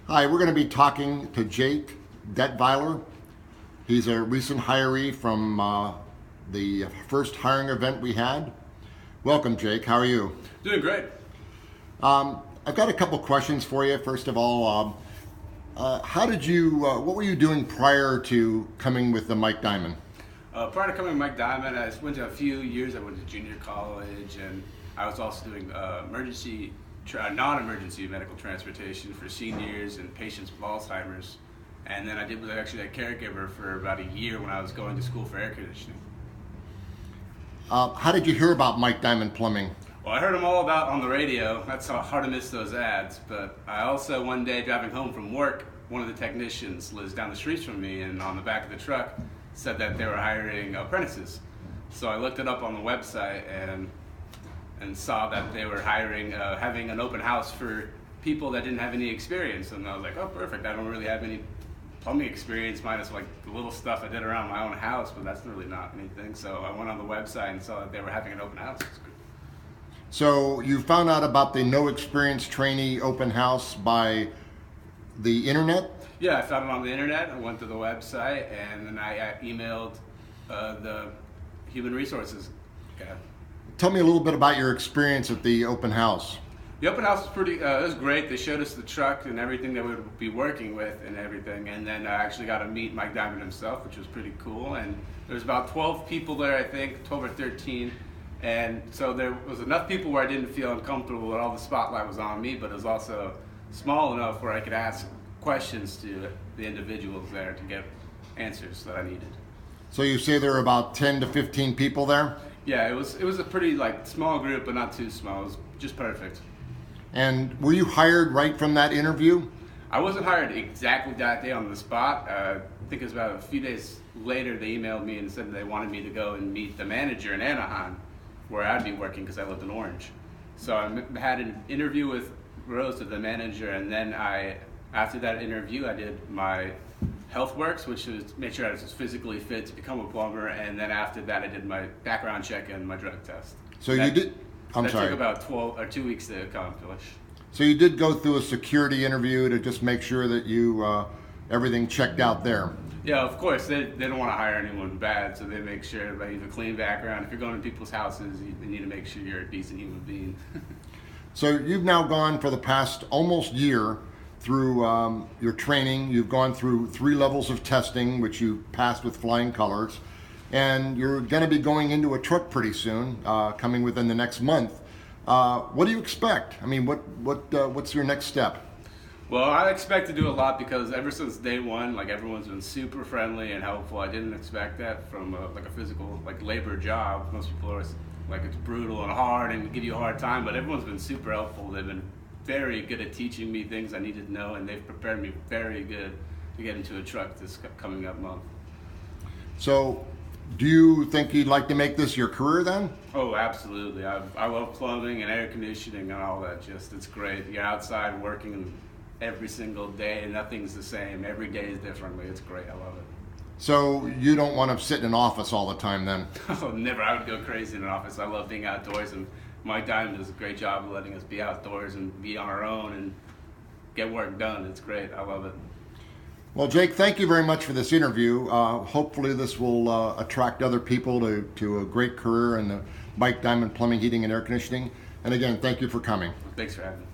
Hi, we're going to be talking to Jake Detweiler. He's a recent hiree from the first hiring event we had. Welcome, Jake. How are you? Doing great. I've got a couple questions for you. First of all, what were you doing prior to coming with the Mike Diamond? Prior to coming to Mike Diamond, I went to a few years. I went to junior college, and I was also doing non-emergency medical transportation for seniors and patients with Alzheimer's. And then I was actually a caregiver for about a year when I was going to school for air conditioning. How did you hear about Mike Diamond Plumbing? Well, I heard them all about on the radio. That's how hard to miss those ads. But I also, one day driving home from work, one of the technicians lives down the street from me, and on the back of the truck said that they were hiring apprentices. So I looked it up on the website and saw that they were having an open house for people that didn't have any experience. And I was like, oh, perfect. I don't really have any plumbing experience minus like the little stuff I did around my own house, but that's really not anything. So I went on the website and saw that they were having an open house. So you found out about the no experience trainee open house by the internet? Yeah, I found it on the internet. I went to the website and then I emailed the human resources guy. Tell me a little bit about your experience at the open house. The open house was it was great. They showed us the truck and everything that we would be working with and everything. And then I actually got to meet Mike Diamond himself, which was pretty cool. And there was about 12 people there, I think, 12 or 13. And so there was enough people where I didn't feel uncomfortable and all the spotlight was on me, but it was also small enough where I could ask questions to the individuals there to get answers that I needed. So you say there were about 10 to 15 people there? Yeah, it was a pretty small group, but not too small. It was just perfect. And were you hired right from that interview? I wasn't hired exactly that day on the spot. I think it was about a few days later they emailed me and said they wanted me to go and meet the manager in Anaheim, where I'd be working because I lived in Orange. So I had an interview with Rose, the manager, and then after that interview, I did my HealthWorks, which was make sure I was physically fit to become a plumber, and then after that, I did my background check and my drug test. So that, you did. That took about 2 weeks to accomplish. So you did go through a security interview to just make sure that you everything checked out there. Yeah, of course. They don't want to hire anyone bad, so they make sure that you have a clean background. If you're going to people's houses, they need to make sure you're a decent human being. So you've now gone for the past almost year through your training. You've gone through 3 levels of testing, which you passed with flying colors. And you're going to be going into a truck pretty soon, coming within the next month. What do you expect? I mean, what's your next step? Well, I expect to do a lot because ever since day one, everyone's been super friendly and helpful. I didn't expect that from a physical labor job. Most people are it's brutal and hard and give you a hard time, but everyone's been super helpful. They've been very good at teaching me things I needed to know, and they've prepared me very good to get into a truck this coming up month. So, do you think you'd like to make this your career then? Oh, absolutely. I love plumbing and air conditioning and all that. It's great. You're outside working every single day and nothing's the same. Every day is differently. It's great. I love it. So you don't want to sit in an office all the time then? Oh, never. I would go crazy in an office. I love being outdoors, and Mike Diamond does a great job of letting us be outdoors and be on our own and get work done. It's great. I love it. Well, Jake, thank you very much for this interview. Hopefully this will attract other people to a great career in the Mike Diamond Plumbing, Heating, and Air Conditioning. And again, thank you for coming. Thanks for having me.